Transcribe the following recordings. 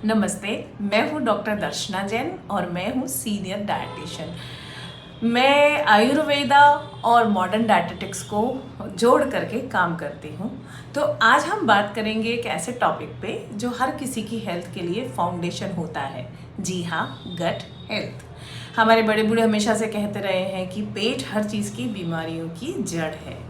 नमस्ते, मैं हूँ डॉक्टर दर्शना जैन और मैं हूँ सीनियर डायटिशियन। मैं आयुर्वेदा और मॉडर्न डायटेटिक्स को जोड़ करके काम करती हूँ। तो आज हम बात करेंगे एक ऐसे टॉपिक पे जो हर किसी की हेल्थ के लिए फाउंडेशन होता है। जी हाँ, गट हेल्थ। हमारे बड़े बूढ़े हमेशा से कहते रहे हैं कि पेट हर चीज़ की बीमारियों की जड़ है।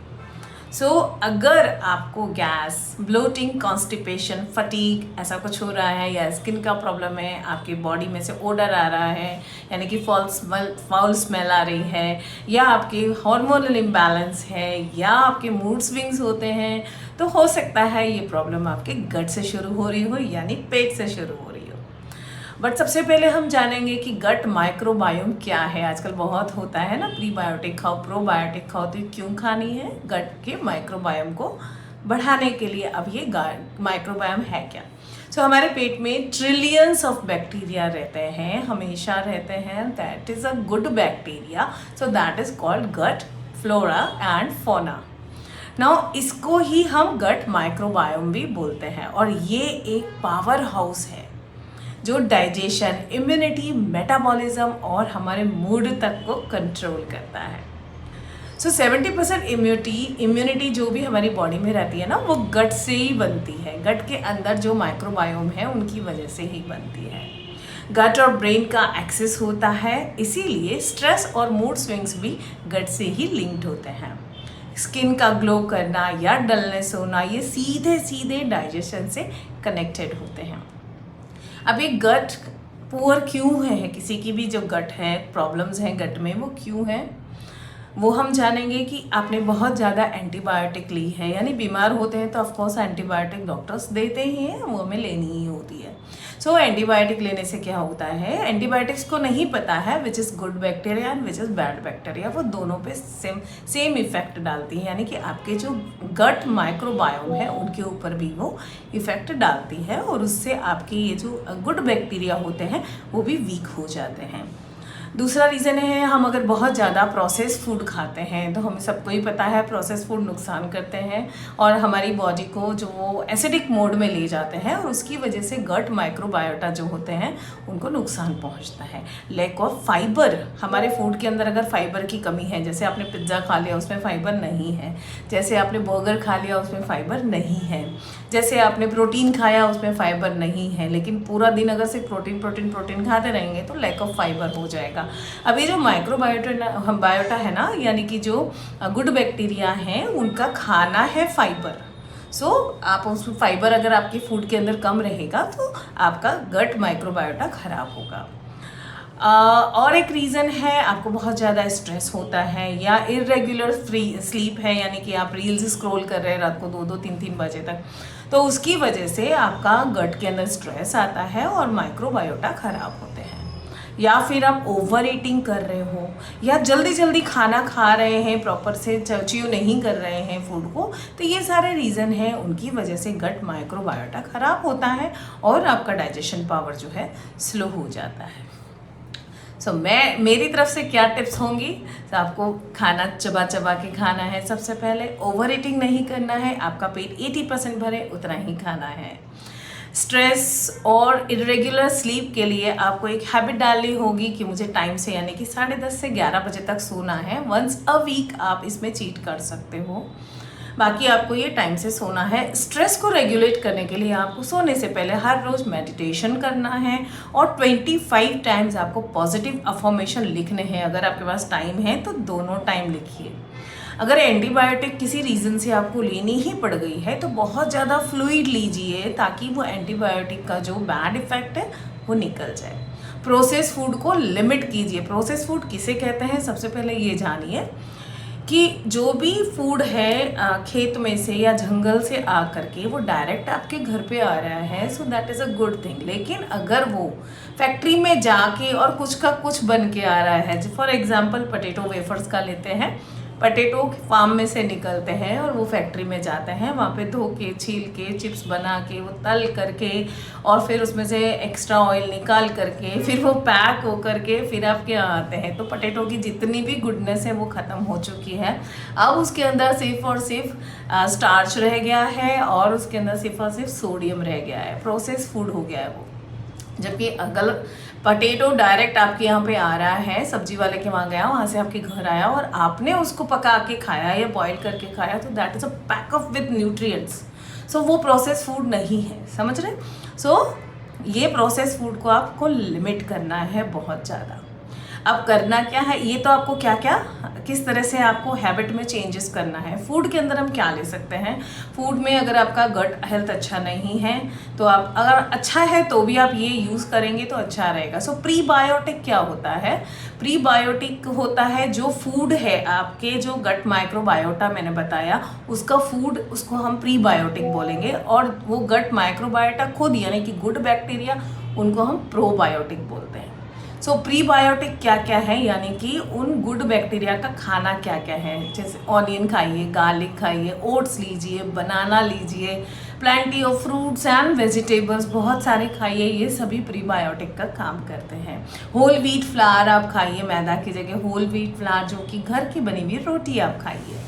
अगर आपको गैस, ब्लोटिंग, कॉन्स्टिपेशन, फटीग ऐसा कुछ हो रहा है या स्किन का प्रॉब्लम है, आपकी बॉडी में से ओडर आ रहा है यानी कि फाउल स्मेल आ रही है, या आपकी हार्मोनल इम्बैलेंस है, या आपके मूड स्विंग्स होते हैं, तो हो सकता है ये प्रॉब्लम आपके गट से शुरू हो रही हो यानी पेट से शुरू हो रही हो। बट सबसे पहले हम जानेंगे कि गट माइक्रोबायोम क्या है। आजकल बहुत होता है ना, प्रीबायोटिक खाओ, प्रोबायोटिक खाओ, तो क्यों खानी है? गट के माइक्रोबायोम को बढ़ाने के लिए। अब ये माइक्रोबायोम है क्या? हमारे पेट में ट्रिलियंस ऑफ बैक्टीरिया रहते हैं, हमेशा रहते हैं। That is a good bacteria, so that is called gut flora and fauna. Now इसको ही हम गट माइक्रोबायोम भी बोलते हैं, और ये एक पावर हाउस है जो डाइजेशन, इम्यूनिटी, मेटाबॉलिज्म और हमारे मूड तक को कंट्रोल करता है। 70% इम्यूनिटी जो भी हमारी बॉडी में रहती है ना, वो गट से ही बनती है। गट के अंदर जो माइक्रोबायोम है उनकी वजह से ही बनती है। गट और ब्रेन का एक्सेस होता है, इसीलिए स्ट्रेस और मूड स्विंग्स भी गट से ही लिंक्ड होते हैं। स्किन का ग्लो करना या डलनेस होना, ये सीधे सीधे डाइजेशन से कनेक्टेड होते हैं। अब ये गट पुअर क्यों है? किसी की भी जो गट है, प्रॉब्लम्स हैं गट में, वो क्यों है वो हम जानेंगे। कि आपने बहुत ज़्यादा एंटीबायोटिक ली है, यानी बीमार होते हैं तो ऑफकोर्स एंटीबायोटिक डॉक्टर्स देते ही हैं, वो हमें लेनी ही होती है। एंटीबायोटिक लेने से क्या होता है, एंटीबायोटिक्स को नहीं पता है which is good bacteria and which is bad bacteria. वो दोनों पे सेम इफेक्ट डालती है, यानी कि आपके जो गट माइक्रोबायोम है उनके ऊपर भी वो इफेक्ट डालती है, और उससे आपके ये जो गुड बैक्टीरिया होते हैं वो भी वीक हो जाते हैं। दूसरा रीज़न है, हम अगर बहुत ज़्यादा प्रोसेस फूड खाते हैं, तो हमें सबको ही पता है प्रोसेस फूड नुकसान करते हैं और हमारी बॉडी को जो वो एसिडिक मोड में ले जाते हैं, और उसकी वजह से गट माइक्रोबायोटा जो होते हैं उनको नुकसान पहुंचता है। लैक ऑफ फाइबर, हमारे फूड के अंदर अगर फाइबर की कमी है, जैसे आपने पिज्ज़ा खा लिया उसमें फाइबर नहीं है, जैसे आपने बर्गर खा लिया उसमें फाइबर नहीं है, जैसे आपने प्रोटीन खाया उसमें फाइबर नहीं है, लेकिन पूरा दिन अगर सिर्फ प्रोटीन खाते रहेंगे तो लैक ऑफ फाइबर हो जाएगा। अब ये जो माइक्रोबायोटा है ना, यानी कि जो गुड बैक्टीरिया हैं उनका खाना है फाइबर। आप उस फाइबर अगर आपके फूड के अंदर कम रहेगा तो आपका गट माइक्रोबायोटा खराब होगा। और एक रीज़न है, आपको बहुत ज़्यादा स्ट्रेस होता है या इरेगुलर स्लीप है, यानी कि आप रील्स स्क्रॉल कर रहे हैं रात को 2-2, 3-3 बजे तक, तो उसकी वजह से आपका गट के अंदर स्ट्रेस आता है और माइक्रोबायोटा खराब होते हैं। या फिर आप ओवर ईटिंग कर रहे हो, या जल्दी जल्दी खाना खा रहे हैं, प्रॉपर से च्यू नहीं कर रहे हैं फूड को, तो ये सारे रीज़न हैं, उनकी वजह से गट माइक्रोबायोटा खराब होता है और आपका डाइजेशन पावर जो है स्लो हो जाता है। मेरी तरफ से क्या टिप्स होंगी? आपको खाना चबा चबा के खाना है। सबसे पहले ओवर ईटिंग नहीं करना है, आपका पेट 80% भरे उतना ही खाना है। स्ट्रेस और इरेगुलर स्लीप के लिए आपको एक हैबिट डालनी होगी कि मुझे टाइम से, यानी कि 10:30 से 11 बजे तक सोना है। वंस अ वीक आप इसमें चीट कर सकते हो, बाकी आपको ये टाइम से सोना है। स्ट्रेस को रेगुलेट करने के लिए आपको सोने से पहले हर रोज़ मेडिटेशन करना है, और 25 टाइम्स आपको पॉजिटिव अफर्मेशन लिखने हैं। अगर आपके पास टाइम है तो दोनों टाइम लिखिए। अगर एंटीबायोटिक किसी रीज़न से आपको लेनी ही पड़ गई है तो बहुत ज़्यादा फ्लूइड लीजिए, ताकि वो एंटीबायोटिक का जो बैड इफ़ेक्ट है वो निकल जाए। प्रोसेस फूड को लिमिट कीजिए। प्रोसेस फूड किसे कहते हैं, सबसे पहले ये जानिए कि जो भी फूड है खेत में से या जंगल से आ करके वो डायरेक्ट आपके घर पे आ रहा है, सो that is a good thing. लेकिन अगर वो फैक्ट्री में जाके और कुछ का कुछ बन के आ रहा है, फॉर एग्जांपल पोटैटो वेफर्स का लेते हैं, पोटैटो फार्म में से निकलते हैं और वो फैक्ट्री में जाते हैं, वहाँ पे धो के, छील के, चिप्स बना के, वो तल करके, और फिर उसमें से एक्स्ट्रा ऑयल निकाल करके फिर वो पैक हो करके फिर आपके यहाँ आते हैं। तो पोटैटो की जितनी भी गुडनेस है वो ख़त्म हो चुकी है। अब उसके अंदर सिर्फ और सिर्फ स्टार्च रह गया है, और उसके अंदर सिर्फ और सिर्फ सोडियम रह गया है। प्रोसेस फूड हो गया है वो। जबकि अगर पटेटो डायरेक्ट आपके यहाँ पे आ रहा है, सब्जी वाले के वहाँ गया, वहाँ से आपके घर आया और आपने उसको पका के खाया या बॉईल करके खाया, तो that is a pack of with nutrients. So वो प्रोसेस फूड नहीं है, समझ रहे। सो ये प्रोसेस फूड को आपको लिमिट करना है बहुत ज़्यादा। अब करना क्या है, ये तो आपको क्या क्या किस तरह से आपको हैबिट में चेंजेस करना है। फूड के अंदर हम क्या ले सकते हैं, फूड में अगर आपका गट हेल्थ अच्छा नहीं है तो आप, अगर अच्छा है तो भी आप ये यूज़ करेंगे तो अच्छा रहेगा। सो प्रीबायोटिक क्या होता है, प्रीबायोटिक होता है जो फूड है आपके, जो गट माइक्रोबायोटा मैंने बताया उसका फूड, उसको हम प्रीबायोटिक बोलेंगे। और वो गट माइक्रोबायोटा खुद यानी कि गुड बैक्टीरिया, उनको हम प्रोबायोटिक बोलते हैं। सो प्रीबायोटिक क्या क्या है, यानी कि उन गुड बैक्टीरिया का खाना क्या क्या है, जैसे ऑनियन खाइए, गार्लिक खाइए, ओट्स लीजिए, बनाना लीजिए, plenty of fruits and vegetables बहुत सारे खाइए, ये सभी प्रीबायोटिक का काम करते हैं। होल व्हीट फ्लावर आप खाइए, मैदा की जगह होल व्हीट फ्लावर जो कि घर की बनी हुई रोटी आप खाइए।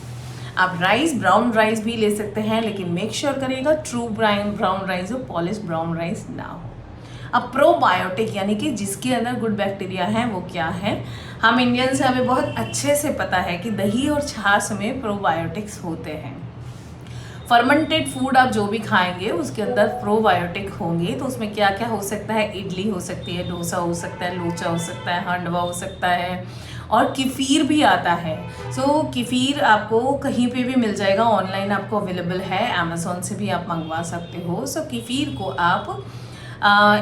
आप राइस, ब्राउन राइस भी ले सकते हैं, लेकिन मेक श्योर करिएगा ट्रू ब्राउन राइस हो, पॉलिश ब्राउन राइस ना हो। अब प्रोबायोटिक यानी कि जिसके अंदर गुड बैक्टीरिया हैं वो क्या है, हम इंडियंस हैं, हमें बहुत अच्छे से पता है कि दही और छाछ में प्रोबायोटिक्स होते हैं। फर्मेंटेड फूड आप जो भी खाएंगे उसके अंदर प्रोबायोटिक होंगे, तो उसमें क्या क्या हो सकता है, इडली हो सकती है, डोसा हो सकता है, लोचा हो सकता है, हांडवा हो सकता है, और किफ़ीर भी आता है। सो किफ़ीर आपको कहीं पे भी मिल जाएगा, ऑनलाइन आपको अवेलेबल है, अमेज़ॉन से भी आप मंगवा सकते हो। सो किफ़ीर को आप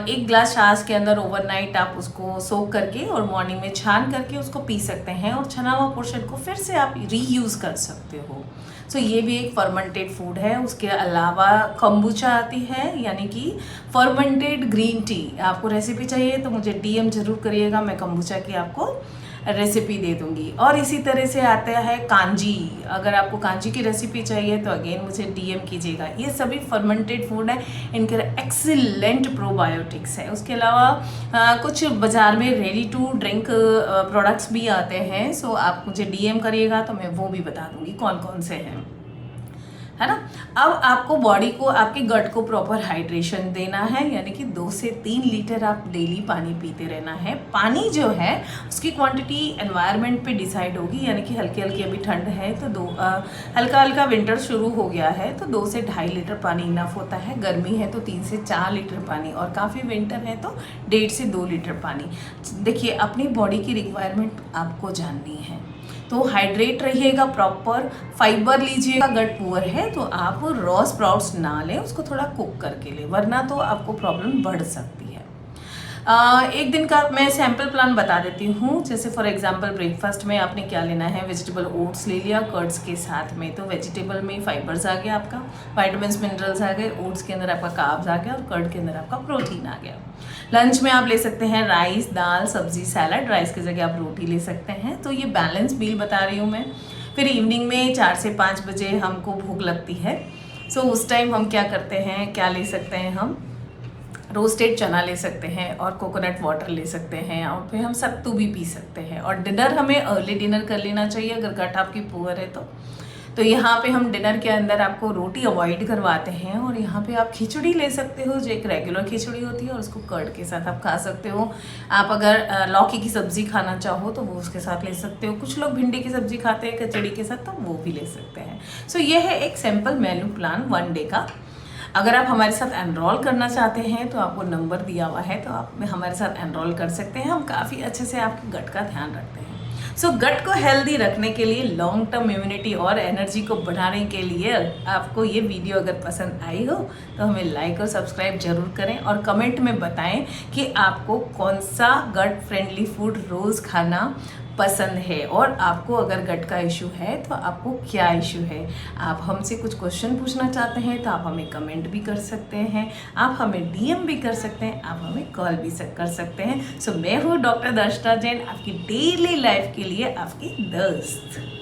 एक ग्लास छाछ के अंदर ओवरनाइट आप उसको सोक करके और मॉर्निंग में छान करके उसको पी सकते हैं, और छना हुआ पोर्शन को फिर से आप रीयूज़ कर सकते हो। सो ये भी एक फर्मेंटेड फूड है। उसके अलावा कम्बुचा आती है, यानी कि फर्मेंटेड ग्रीन टी। आपको रेसिपी चाहिए तो मुझे DM ज़रूर करिएगा, मैं कम्बुचा की आपको रेसिपी दे दूंगी। और इसी तरह से आता है कांजी, अगर आपको कांजी की रेसिपी चाहिए तो अगेन मुझे DM कीजिएगा। ये सभी फर्मेंटेड फूड है, इनके एक्सीलेंट प्रोबायोटिक्स है। उसके अलावा कुछ बाज़ार में रेडी टू ड्रिंक प्रोडक्ट्स भी आते हैं, सो आप मुझे DM करिएगा तो मैं वो भी बता दूंगी कौन कौन से हैं, है ना। अब आपको बॉडी को, आपके गट को प्रॉपर हाइड्रेशन देना है, यानी कि 2 से 3 लीटर आप डेली पानी पीते रहना है। पानी जो है उसकी क्वांटिटी एनवायरनमेंट पे डिसाइड होगी, यानी कि हल्की हल्की अभी ठंड है तो हल्का हल्का विंटर शुरू हो गया है तो 2 से 2.5 लीटर पानी इनफ होता है। गर्मी है तो 3 से 4 लीटर पानी, और काफ़ी विंटर है तो 1.5 से 2 लीटर पानी। देखिए, अपनी बॉडी की रिक्वायरमेंट आपको जाननी है, तो हाइड्रेट रहिएगा, प्रॉपर फाइबर लीजिएगा। गट पुअर है तो आप रॉ स्प्राउट्स ना लें, उसको थोड़ा कुक करके लें, वरना तो आपको प्रॉब्लम बढ़ सकती है। एक दिन का मैं सैम्पल प्लान बता देती हूँ। जैसे फॉर एग्जांपल ब्रेकफास्ट में आपने क्या लेना है, वेजिटेबल ओट्स ले लिया कर्ड्स के साथ में, तो वेजिटेबल में फाइबर्स आ गया, आपका वाइटामिन्स मिनरल्स आ गए, ओट्स के अंदर आपका कार्ब्स आ गया और कर्ड के अंदर आपका प्रोटीन आ गया। लंच में आप ले सकते हैं राइस, दाल, सब्जी, सैलड, राइस की जगह आप रोटी ले सकते हैं, तो ये बैलेंस मील बता रही हूँ मैं। फिर इवनिंग में 4 से 5 बजे हमको भूख लगती है, सो उस टाइम हम क्या करते हैं, क्या ले सकते हैं, हम रोस्टेड चना ले सकते हैं और कोकोनट वाटर ले सकते हैं, और फिर हम सत्तू भी पी सकते हैं। और डिनर हमें अर्ली डिनर कर लेना चाहिए अगर गट आपकी पुअर है तो यहाँ पे हम डिनर के अंदर आपको रोटी अवॉइड करवाते हैं, और यहाँ पे आप खिचड़ी ले सकते हो, जो एक रेगुलर खिचड़ी होती है, और उसको कर्ड के साथ आप खा सकते हो। आप अगर लौकी की सब्ज़ी खाना चाहो तो वो उसके साथ ले सकते हो। कुछ लोग भिंडी की सब्ज़ी खाते हैं खिचड़ी के साथ, तो वो भी ले सकते हैं। सो ये है एक सिंपल मेन्यू प्लान 1 डे का। अगर आप हमारे साथ एनरोल करना चाहते हैं तो आपको नंबर दिया हुआ है, तो आप हमारे साथ एनरोल कर सकते हैं। हम काफ़ी अच्छे से आपके गट का ध्यान रखते हैं। सो गट को हेल्दी रखने के लिए, लॉन्ग टर्म इम्यूनिटी और एनर्जी को बढ़ाने के लिए, आपको ये वीडियो अगर पसंद आई हो तो हमें लाइक और सब्सक्राइब जरूर करें, और कमेंट में बताएं कि आपको कौन सा गट फ्रेंडली फूड रोज़ खाना पसंद है, और आपको अगर गट का इशू है तो आपको क्या इशू है। आप हमसे कुछ क्वेश्चन पूछना चाहते हैं तो आप हमें कमेंट भी कर सकते हैं, आप हमें DM भी कर सकते हैं, आप हमें कॉल भी कर सकते हैं। सो मैं हूँ डॉक्टर दर्शना जैन, आपकी डेली लाइफ के लिए आपकी दोस्त।